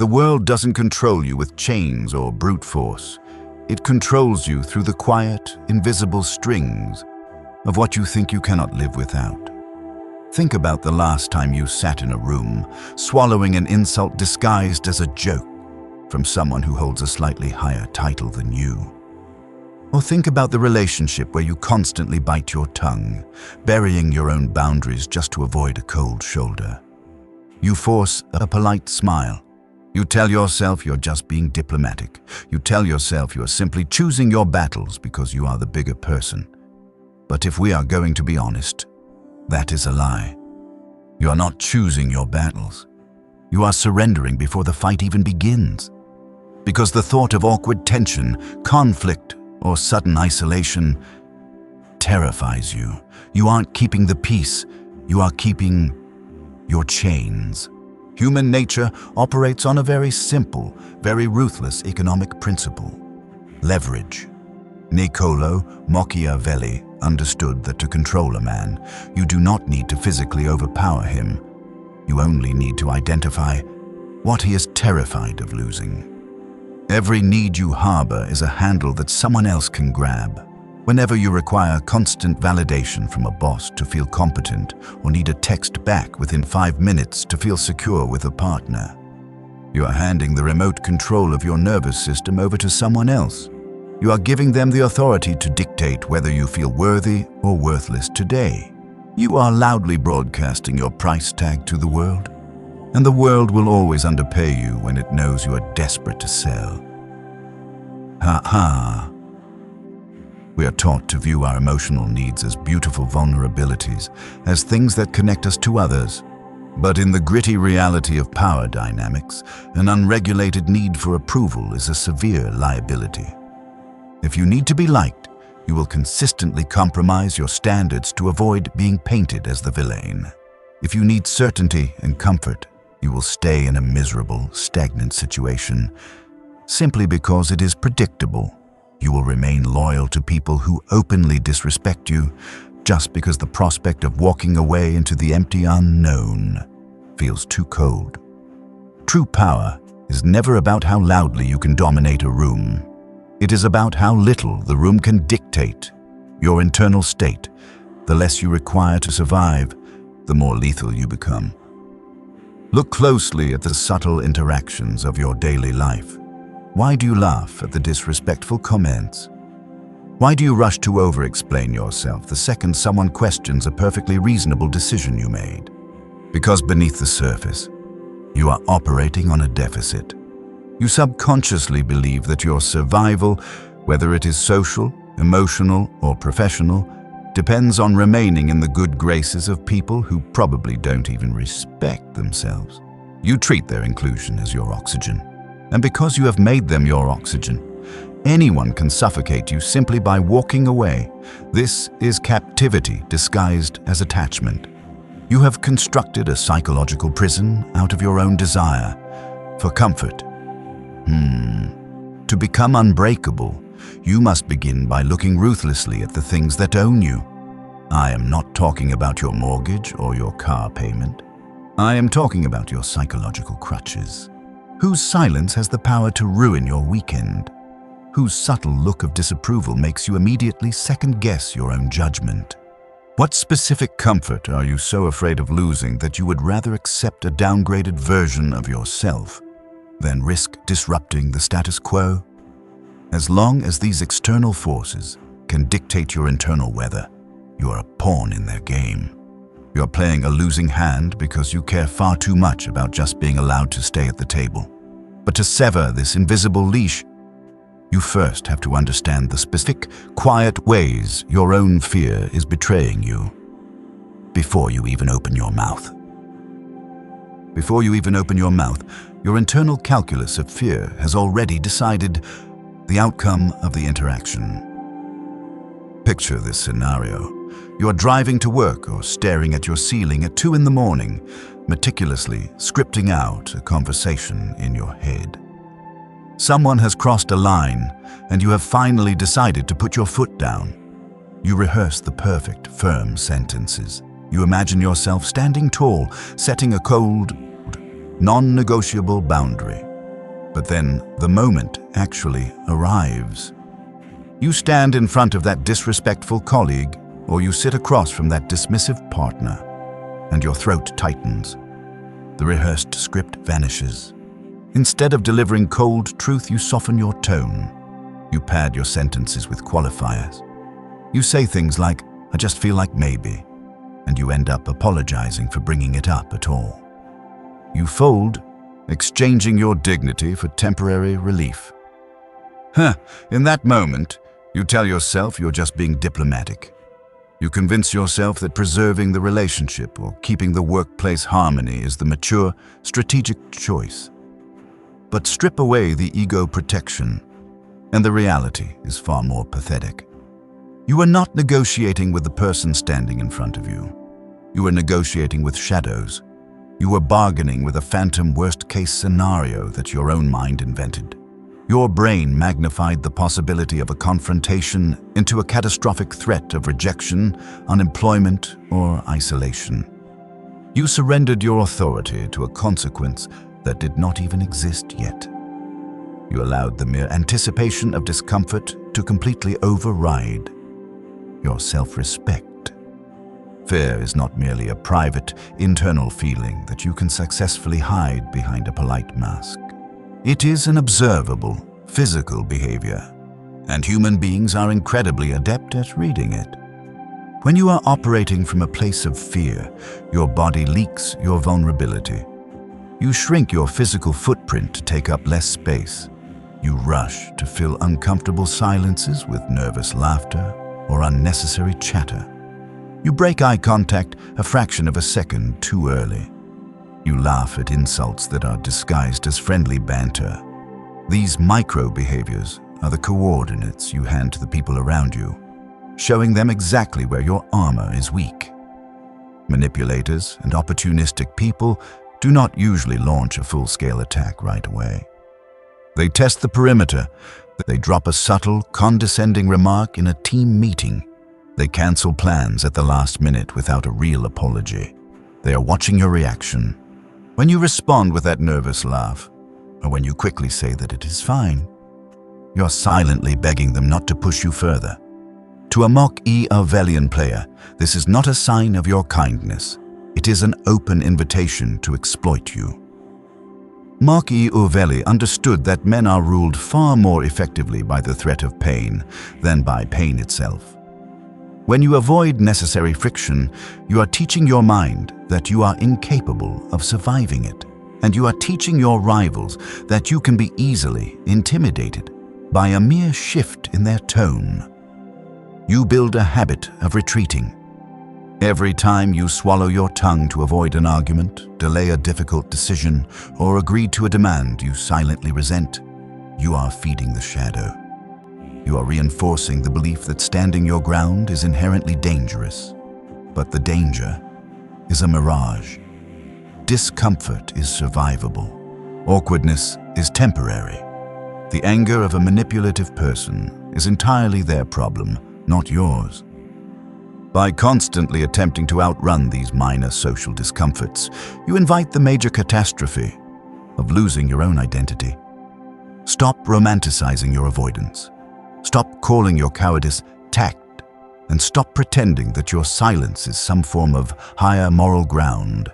The world doesn't control you with chains or brute force. It controls you through the quiet, invisible strings of what you think you cannot live without. Think about the last time you sat in a room, swallowing an insult disguised as a joke from someone who holds a slightly higher title than you. Or think about the relationship where you constantly bite your tongue, burying your own boundaries just to avoid a cold shoulder. You force a polite smile. You tell yourself you're just being diplomatic. You tell yourself you are simply choosing your battles because you are the bigger person. But if we are going to be honest, that is a lie. You are not choosing your battles. You are surrendering before the fight even begins. Because the thought of awkward tension, conflict, or sudden isolation terrifies you. You aren't keeping the peace. You are keeping your chains. Human nature operates on a very simple, very ruthless economic principle: leverage. Niccolo Machiavelli understood that to control a man, you do not need to physically overpower him. You only need to identify what he is terrified of losing. Every need you harbor is a handle that someone else can grab. Whenever you require constant validation from a boss to feel competent, or need a text back within 5 minutes to feel secure with a partner, you are handing the remote control of your nervous system over to someone else. You are giving them the authority to dictate whether you feel worthy or worthless today. You are loudly broadcasting your price tag to the world, and the world will always underpay you when it knows you are desperate to sell. Ha. We are taught to view our emotional needs as beautiful vulnerabilities, as things that connect us to others. But in the gritty reality of power dynamics, an unregulated need for approval is a severe liability. If you need to be liked, you will consistently compromise your standards to avoid being painted as the villain. If you need certainty and comfort, you will stay in a miserable, stagnant situation simply because it is predictable. You will remain loyal to people who openly disrespect you just because the prospect of walking away into the empty unknown feels too cold. True power is never about how loudly you can dominate a room. It is about how little the room can dictate your internal state. The less you require to survive, the more lethal you become. Look closely at the subtle interactions of your daily life. Why do you laugh at the disrespectful comments? Why do you rush to over-explain yourself the second someone questions a perfectly reasonable decision you made? Because beneath the surface, you are operating on a deficit. You subconsciously believe that your survival, whether it is social, emotional, or professional, depends on remaining in the good graces of people who probably don't even respect themselves. You treat their inclusion as your oxygen. And because you have made them your oxygen, anyone can suffocate you simply by walking away. This is captivity disguised as attachment. You have constructed a psychological prison out of your own desire for comfort. To become unbreakable, you must begin by looking ruthlessly at the things that own you. I am not talking about your mortgage or your car payment. I am talking about your psychological crutches, whose silence has the power to ruin your weekend, whose subtle look of disapproval makes you immediately second-guess your own judgment. What specific comfort are you so afraid of losing that you would rather accept a downgraded version of yourself than risk disrupting the status quo? As long as these external forces can dictate your internal weather, you are a pawn in their game. You are playing a losing hand because you care far too much about just being allowed to stay at the table. But to sever this invisible leash, you first have to understand the specific, quiet ways your own fear is betraying you before you even open your mouth. Before you even open your mouth, your internal calculus of fear has already decided the outcome of the interaction. Picture this scenario. You are driving to work or staring at your ceiling at 2 a.m, meticulously scripting out a conversation in your head. Someone has crossed a line, and you have finally decided to put your foot down. You rehearse the perfect, firm sentences. You imagine yourself standing tall, setting a cold, non-negotiable boundary. But then the moment actually arrives. You stand in front of that disrespectful colleague, or you sit across from that dismissive partner, and your throat tightens. The rehearsed script vanishes. Instead of delivering cold truth, you soften your tone. You pad your sentences with qualifiers. You say things like, "I just feel like maybe," and you end up apologizing for bringing it up at all. You fold, exchanging your dignity for temporary relief. In that moment, you tell yourself you're just being diplomatic. You convince yourself that preserving the relationship or keeping the workplace harmony is the mature, strategic choice. But strip away the ego protection, and the reality is far more pathetic. You are not negotiating with the person standing in front of you. You are negotiating with shadows. You are bargaining with a phantom worst-case scenario that your own mind invented. Your brain magnified the possibility of a confrontation into a catastrophic threat of rejection, unemployment, or isolation. You surrendered your authority to a consequence that did not even exist yet. You allowed the mere anticipation of discomfort to completely override your self-respect. Fear is not merely a private, internal feeling that you can successfully hide behind a polite mask. It is an observable, physical behavior, and human beings are incredibly adept at reading it. When you are operating from a place of fear, your body leaks your vulnerability. You shrink your physical footprint to take up less space. You rush to fill uncomfortable silences with nervous laughter or unnecessary chatter. You break eye contact a fraction of a second too early. You laugh at insults that are disguised as friendly banter. These micro-behaviors are the coordinates you hand to the people around you, showing them exactly where your armor is weak. Manipulators and opportunistic people do not usually launch a full-scale attack right away. They test the perimeter. They drop a subtle, condescending remark in a team meeting. They cancel plans at the last minute without a real apology. They are watching your reaction. When you respond with that nervous laugh, or when you quickly say that it is fine, you're silently begging them not to push you further. To a Machiavellian player, this is not a sign of your kindness. It is an open invitation to exploit you. Machiavelli understood that men are ruled far more effectively by the threat of pain than by pain itself. When you avoid necessary friction, you are teaching your mind that you are incapable of surviving it, and you are teaching your rivals that you can be easily intimidated by a mere shift in their tone. You build a habit of retreating. Every time you swallow your tongue to avoid an argument, delay a difficult decision, or agree to a demand you silently resent, you are feeding the shadow. You are reinforcing the belief that standing your ground is inherently dangerous. But the danger is a mirage. Discomfort is survivable. Awkwardness is temporary. The anger of a manipulative person is entirely their problem, not yours. By constantly attempting to outrun these minor social discomforts, you invite the major catastrophe of losing your own identity. Stop romanticizing your avoidance. Stop calling your cowardice tact, and stop pretending that your silence is some form of higher moral ground.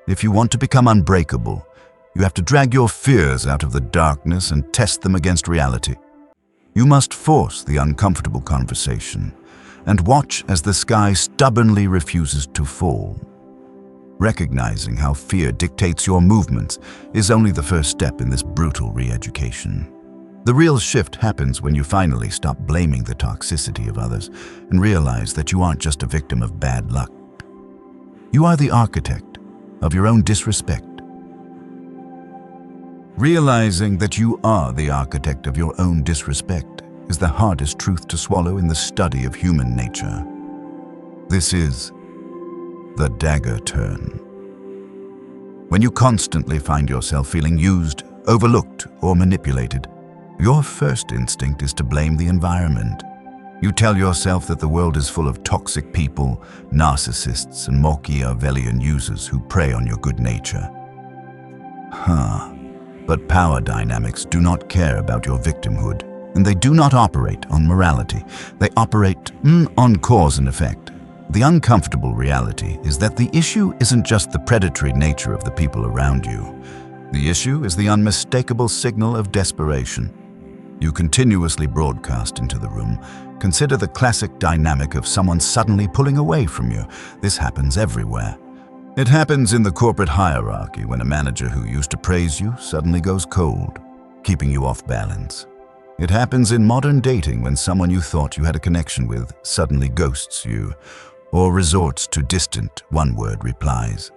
If you want to become unbreakable, you have to drag your fears out of the darkness and test them against reality. You must force the uncomfortable conversation and watch as the sky stubbornly refuses to fall. Recognizing how fear dictates your movements is only the first step in this brutal re-education. The real shift happens when you finally stop blaming the toxicity of others and realize that you aren't just a victim of bad luck. You are the architect of your own disrespect. Realizing that you are the architect of your own disrespect is the hardest truth to swallow in the study of human nature. This is the dagger turn. When you constantly find yourself feeling used, overlooked, or manipulated, your first instinct is to blame the environment. You tell yourself that the world is full of toxic people, narcissists, and Machiavellian users who prey on your good nature. But power dynamics do not care about your victimhood, and they do not operate on morality. They operate on cause and effect. The uncomfortable reality is that the issue isn't just the predatory nature of the people around you. The issue is the unmistakable signal of desperation. You continuously broadcast into the room. Consider the classic dynamic of someone suddenly pulling away from you. This happens everywhere. It happens in the corporate hierarchy when a manager who used to praise you suddenly goes cold, keeping you off balance. It happens in modern dating when someone you thought you had a connection with suddenly ghosts you, or resorts to distant one-word replies.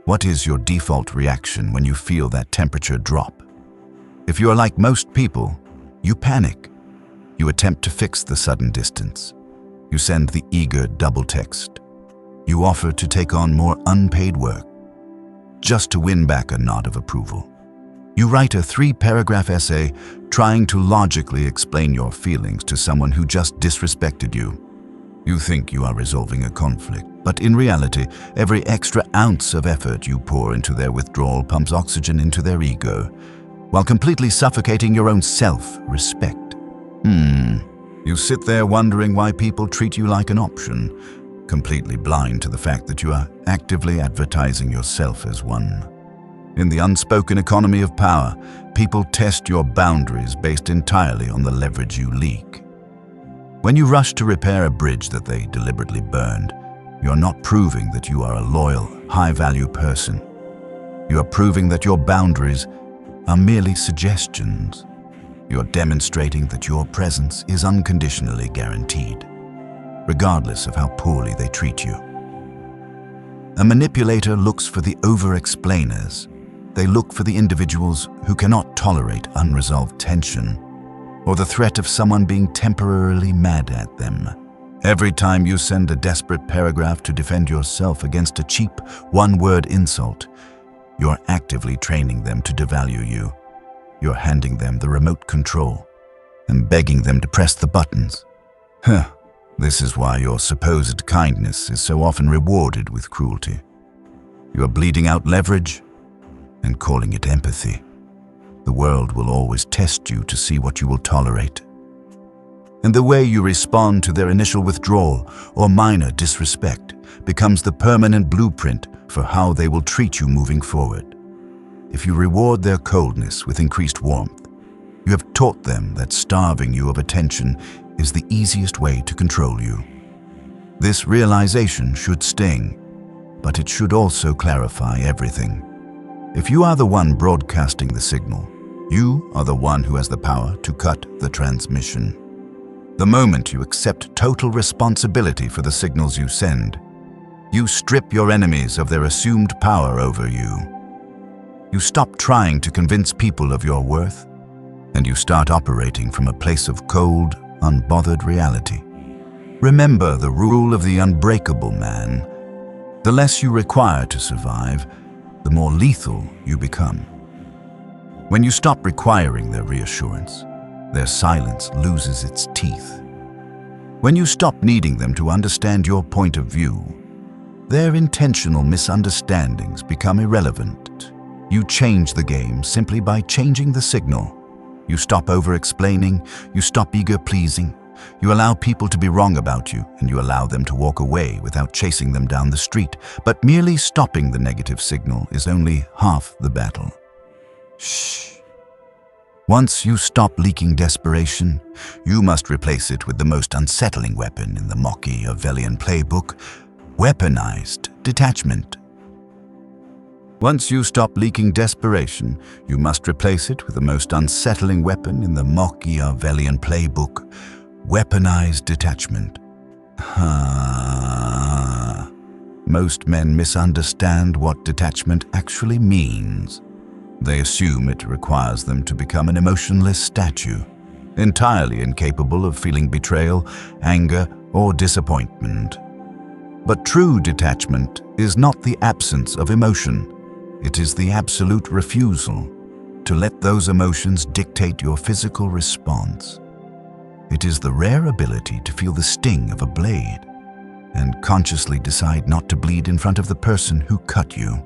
What is your default reaction when you feel that temperature drop? If you are like most people, you panic. You attempt to fix the sudden distance. You send the eager double text. You offer to take on more unpaid work, just to win back a nod of approval. You write a 3-paragraph essay trying to logically explain your feelings to someone who just disrespected you. You think you are resolving a conflict, but in reality, every extra ounce of effort you pour into their withdrawal pumps oxygen into their ego, while completely suffocating your own self-respect. You sit there wondering why people treat you like an option, completely blind to the fact that you are actively advertising yourself as one. In the unspoken economy of power, people test your boundaries based entirely on the leverage you leak. When you rush to repair a bridge that they deliberately burned, you're not proving that you are a loyal, high-value person. You are proving that your boundaries are merely suggestions. You're demonstrating that your presence is unconditionally guaranteed, regardless of how poorly they treat you. A manipulator looks for the over-explainers. They look for the individuals who cannot tolerate unresolved tension or the threat of someone being temporarily mad at them. Every time you send a desperate paragraph to defend yourself against a cheap, one-word insult, you're actively training them to devalue you. You're handing them the remote control and begging them to press the buttons. This is why your supposed kindness is so often rewarded with cruelty. You are bleeding out leverage and calling it empathy. The world will always test you to see what you will tolerate. And the way you respond to their initial withdrawal or minor disrespect becomes the permanent blueprint for how they will treat you moving forward. If you reward their coldness with increased warmth, you have taught them that starving you of attention is the easiest way to control you. This realization should sting, but it should also clarify everything. If you are the one broadcasting the signal, you are the one who has the power to cut the transmission. The moment you accept total responsibility for the signals you send, you strip your enemies of their assumed power over you. You stop trying to convince people of your worth, and you start operating from a place of cold, unbothered reality. Remember the rule of the unbreakable man. The less you require to survive, the more lethal you become. When you stop requiring their reassurance, their silence loses its teeth. When you stop needing them to understand your point of view, their intentional misunderstandings become irrelevant. You change the game simply by changing the signal. You stop over-explaining, you stop eager-pleasing, you allow people to be wrong about you, and you allow them to walk away without chasing them down the street. But merely stopping the negative signal is only half the battle. Shh. Once you stop leaking desperation, you must replace it with the most unsettling weapon in the Machiavellian playbook, weaponized detachment. Once you stop leaking desperation, you must replace it with the most unsettling weapon in the Machiavellian playbook, weaponized detachment. Most men misunderstand what detachment actually means. They assume it requires them to become an emotionless statue, entirely incapable of feeling betrayal, anger, or disappointment. But true detachment is not the absence of emotion. It is the absolute refusal to let those emotions dictate your physical response. It is the rare ability to feel the sting of a blade and consciously decide not to bleed in front of the person who cut you.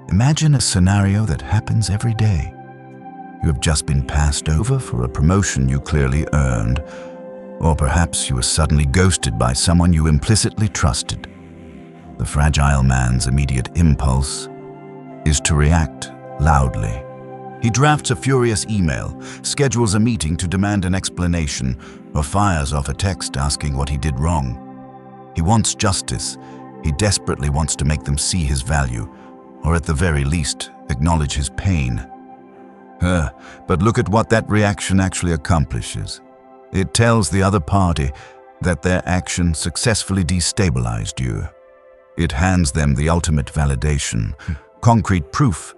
Imagine a scenario that happens every day. You have just been passed over for a promotion you clearly earned, or perhaps you were suddenly ghosted by someone you implicitly trusted. The fragile man's immediate impulse is to react loudly. He drafts a furious email, schedules a meeting to demand an explanation, or fires off a text asking what he did wrong. He wants justice. He desperately wants to make them see his value, or at the very least, acknowledge his pain. But look at what that reaction actually accomplishes. It tells the other party that their action successfully destabilized you. It hands them the ultimate validation, concrete proof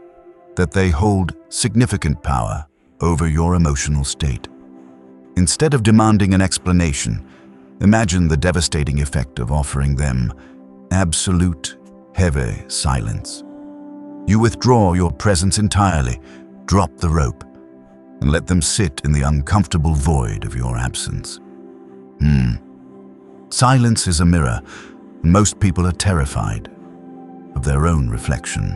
that they hold significant power over your emotional state. Instead of demanding an explanation, imagine the devastating effect of offering them absolute, heavy silence. You withdraw your presence entirely, drop the rope, and let them sit in the uncomfortable void of your absence. Silence is a mirror, and most people are terrified of their own reflection.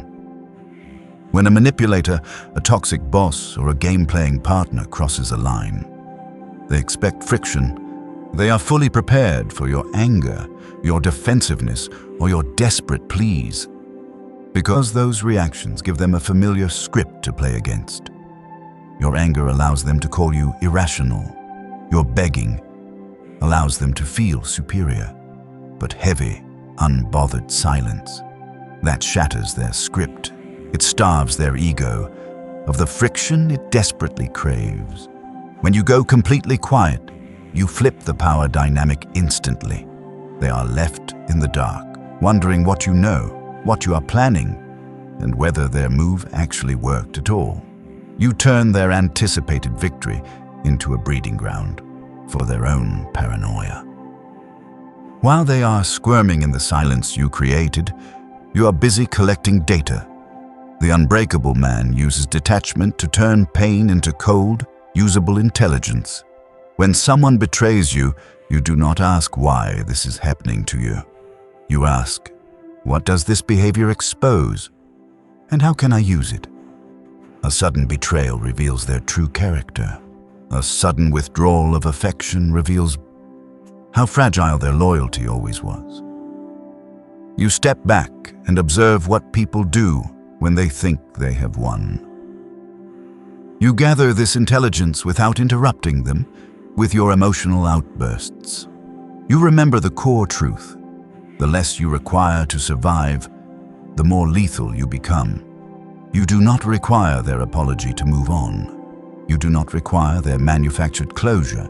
When a manipulator, a toxic boss, or a game-playing partner crosses a line, they expect friction. They are fully prepared for your anger, your defensiveness, or your desperate pleas, because those reactions give them a familiar script to play against. Your anger allows them to call you irrational. Your begging allows them to feel superior. But heavy, unbothered silence, that shatters their script. It starves their ego of the friction it desperately craves. When you go completely quiet, you flip the power dynamic instantly. They are left in the dark, wondering what you know, what you are planning, and whether their move actually worked at all. You turn their anticipated victory into a breeding ground for their own paranoia. While they are squirming in the silence you created, you are busy collecting data. The unbreakable man uses detachment to turn pain into cold, usable intelligence. When someone betrays you, you do not ask why this is happening to you. You ask, what does this behavior expose? And how can I use it? A sudden betrayal reveals their true character. A sudden withdrawal of affection reveals how fragile their loyalty always was. You step back and observe what people do when they think they have won. You gather this intelligence without interrupting them with your emotional outbursts. You remember the core truth. The less you require to survive, the more lethal you become. You do not require their apology to move on. You do not require their manufactured closure.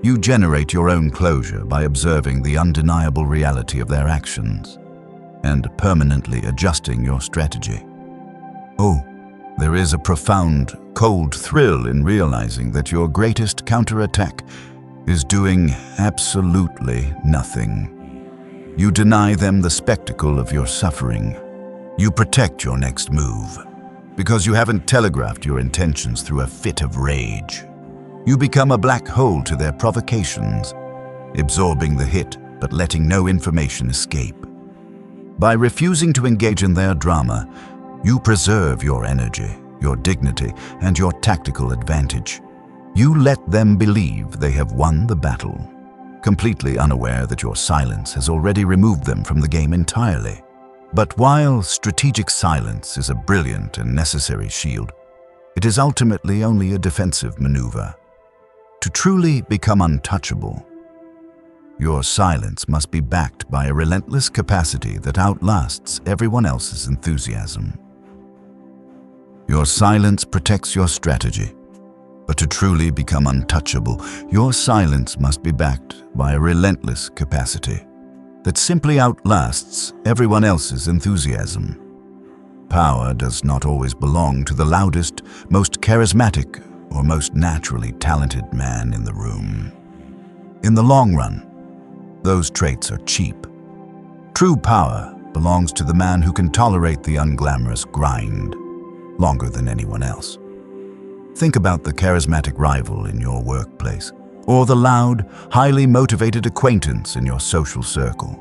You generate your own closure by observing the undeniable reality of their actions and permanently adjusting your strategy. Oh, there is a profound, cold thrill in realizing that your greatest counterattack is doing absolutely nothing. You deny them the spectacle of your suffering. You protect your next move because you haven't telegraphed your intentions through a fit of rage. You become a black hole to their provocations, absorbing the hit but letting no information escape. By refusing to engage in their drama, you preserve your energy, your dignity, and your tactical advantage. You let them believe they have won the battle, completely unaware that your silence has already removed them from the game entirely. But while strategic silence is a brilliant and necessary shield, it is ultimately only a defensive maneuver. To truly become untouchable, your silence must be backed by a relentless capacity that outlasts everyone else's enthusiasm. Your silence protects your strategy, but to truly become untouchable, your silence must be backed by a relentless capacity that simply outlasts everyone else's enthusiasm. Power does not always belong to the loudest, most charismatic, or most naturally talented man in the room. In the long run, those traits are cheap. True power belongs to the man who can tolerate the unglamorous grind longer than anyone else. Think about the charismatic rival in your workplace, or the loud, highly motivated acquaintance in your social circle.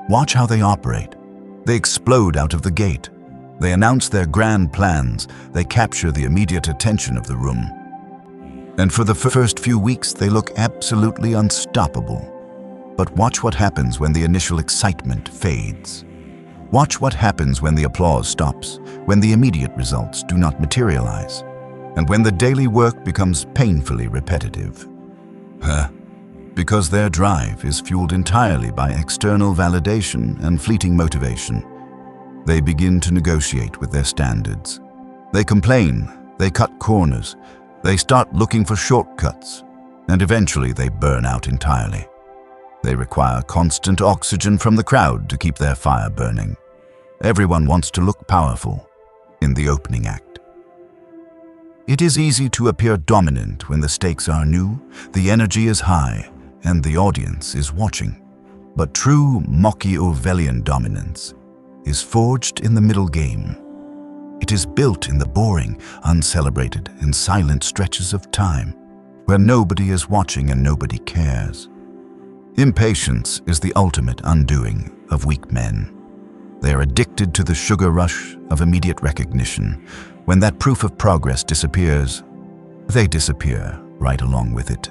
Watch how they operate. They explode out of the gate. They announce their grand plans. They capture the immediate attention of the room. And for the first few weeks, they look absolutely unstoppable. But watch what happens when the initial excitement fades. Watch what happens when the applause stops, when the immediate results do not materialize, and when the daily work becomes painfully repetitive. Because their drive is fueled entirely by external validation and fleeting motivation. They begin to negotiate with their standards. They complain, they cut corners, they start looking for shortcuts, and eventually they burn out entirely. They require constant oxygen from the crowd to keep their fire burning. Everyone wants to look powerful in the opening act. It is easy to appear dominant when the stakes are new, the energy is high, and the audience is watching. But true Machiavellian dominance is forged in the middle game. It is built in the boring, uncelebrated, and silent stretches of time, where nobody is watching and nobody cares. Impatience is the ultimate undoing of weak men. They are addicted to the sugar rush of immediate recognition. When that proof of progress disappears, they disappear right along with it.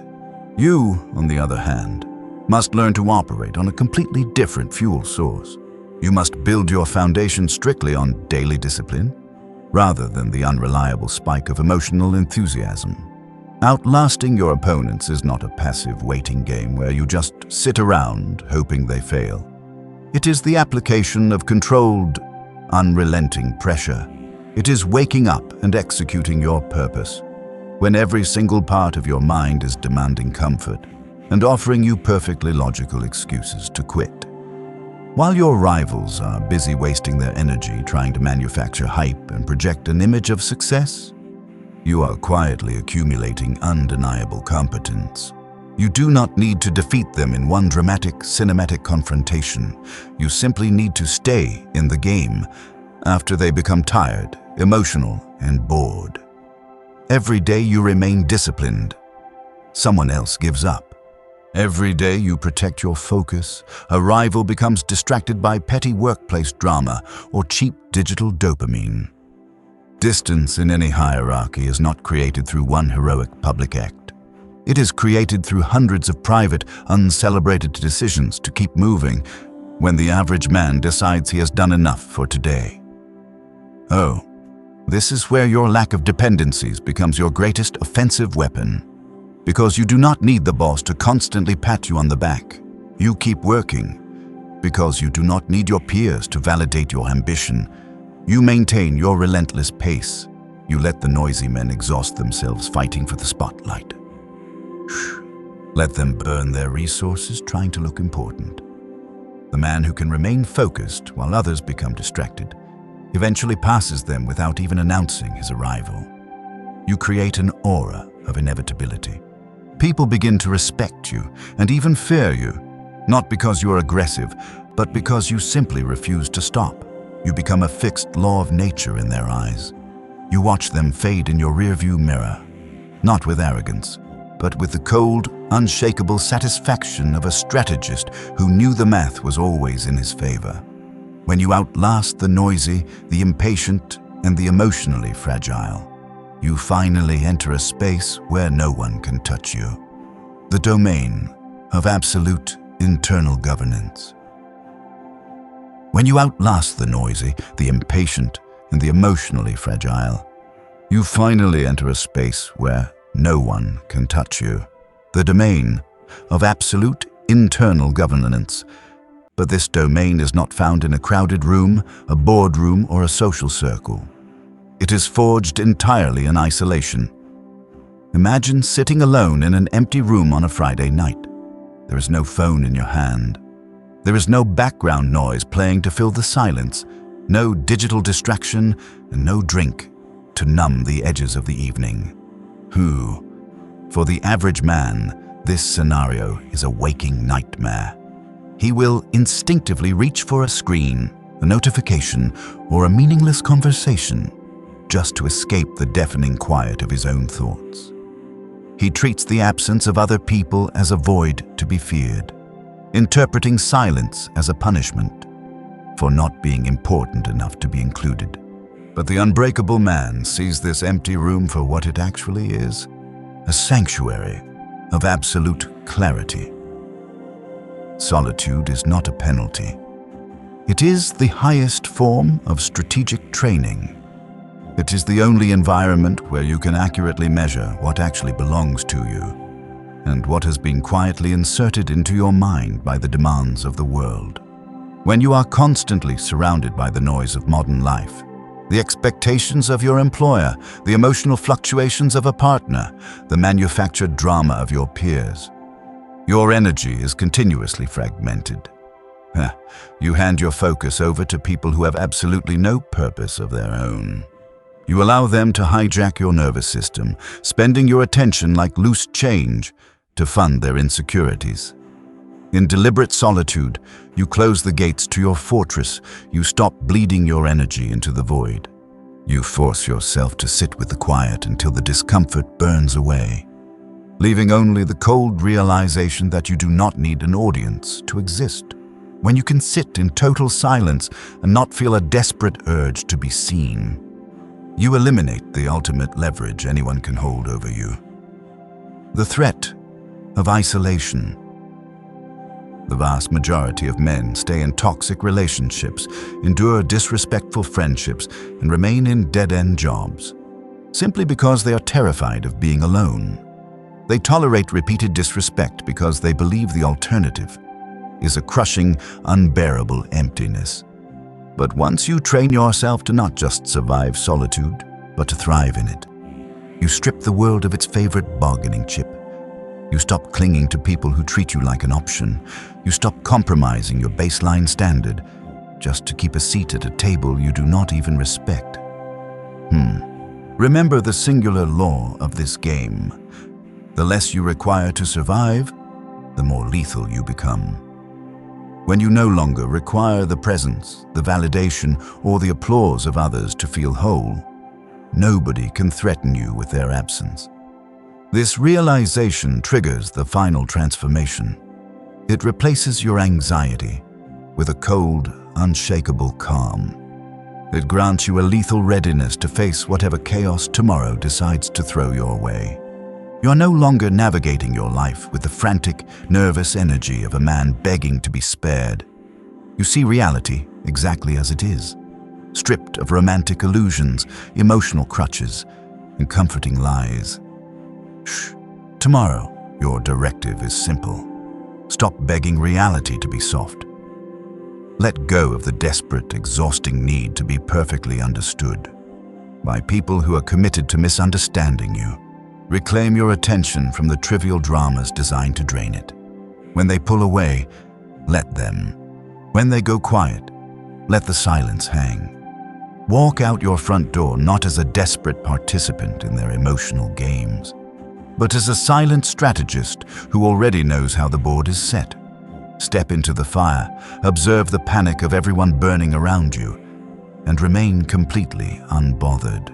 You, on the other hand, must learn to operate on a completely different fuel source. You must build your foundation strictly on daily discipline, rather than the unreliable spike of emotional enthusiasm. Outlasting your opponents is not a passive waiting game where you just sit around hoping they fail. It is the application of controlled, unrelenting pressure. It is waking up and executing your purpose, when every single part of your mind is demanding comfort and offering you perfectly logical excuses to quit. While your rivals are busy wasting their energy trying to manufacture hype and project an image of success, you are quietly accumulating undeniable competence. You do not need to defeat them in one dramatic, cinematic confrontation. You simply need to stay in the game after they become tired, emotional, and bored. Every day you remain disciplined, someone else gives up. Every day you protect your focus, a rival becomes distracted by petty workplace drama or cheap digital dopamine. Distance in any hierarchy is not created through one heroic public act. It is created through hundreds of private, uncelebrated decisions to keep moving when the average man decides he has done enough for today. Oh, this is where your lack of dependencies becomes your greatest offensive weapon. Because you do not need the boss to constantly pat you on the back. You keep working. Because you do not need your peers to validate your ambition. You maintain your relentless pace. You let the noisy men exhaust themselves fighting for the spotlight. Let them burn their resources trying to look important. The man who can remain focused while others become distracted eventually passes them without even announcing his arrival. You create an aura of inevitability. People begin to respect you and even fear you, not because you are aggressive, but because you simply refuse to stop. You become a fixed law of nature in their eyes. You watch them fade in your rearview mirror, not with arrogance, but with the cold, unshakable satisfaction of a strategist who knew the math was always in his favor. When you outlast the noisy, the impatient, and the emotionally fragile, you finally enter a space where no one can touch you. The domain of absolute internal governance. When you outlast the noisy, the impatient, and the emotionally fragile, you finally enter a space where no one can touch you. The domain of absolute internal governance. But this domain is not found in a crowded room, a boardroom, or a social circle. It is forged entirely in isolation. Imagine sitting alone in an empty room on a Friday night. There is no phone in your hand. There is no background noise playing to fill the silence, no digital distraction, and no drink to numb the edges of the evening. For the average man, this scenario is a waking nightmare. He will instinctively reach for a screen, a notification, or a meaningless conversation, just to escape the deafening quiet of his own thoughts. He treats the absence of other people as a void to be feared, interpreting silence as a punishment for not being important enough to be included. But the unbreakable man sees this empty room for what it actually is, a sanctuary of absolute clarity. Solitude is not a penalty. It is the highest form of strategic training. It is the only environment where you can accurately measure what actually belongs to you and what has been quietly inserted into your mind by the demands of the world. When you are constantly surrounded by the noise of modern life, the expectations of your employer, the emotional fluctuations of a partner, the manufactured drama of your peers, your energy is continuously fragmented. You hand your focus over to people who have absolutely no purpose of their own. You allow them to hijack your nervous system, spending your attention like loose change to fund their insecurities. In deliberate solitude, you close the gates to your fortress. You stop bleeding your energy into the void. You force yourself to sit with the quiet until the discomfort burns away, leaving only the cold realization that you do not need an audience to exist. When you can sit in total silence and not feel a desperate urge to be seen, you eliminate the ultimate leverage anyone can hold over you. The threat of isolation. The vast majority of men stay in toxic relationships, endure disrespectful friendships, and remain in dead-end jobs, simply because they are terrified of being alone. They tolerate repeated disrespect because they believe the alternative is a crushing, unbearable emptiness. But once you train yourself to not just survive solitude, but to thrive in it, you strip the world of its favorite bargaining chip. You stop clinging to people who treat you like an option. You stop compromising your baseline standard just to keep a seat at a table you do not even respect. Remember the singular law of this game. The less you require to survive, the more lethal you become. When you no longer require the presence, the validation, or the applause of others to feel whole, nobody can threaten you with their absence. This realization triggers the final transformation. It replaces your anxiety with a cold, unshakable calm. It grants you a lethal readiness to face whatever chaos tomorrow decides to throw your way. You are no longer navigating your life with the frantic, nervous energy of a man begging to be spared. You see reality exactly as it is, stripped of romantic illusions, emotional crutches, and comforting lies. Tomorrow, your directive is simple. Stop begging reality to be soft. Let go of the desperate, exhausting need to be perfectly understood by people who are committed to misunderstanding you. Reclaim your attention from the trivial dramas designed to drain it. When they pull away, let them. When they go quiet, let the silence hang. Walk out your front door not as a desperate participant in their emotional games, but as a silent strategist who already knows how the board is set. Step into the fire, observe the panic of everyone burning around you, and remain completely unbothered.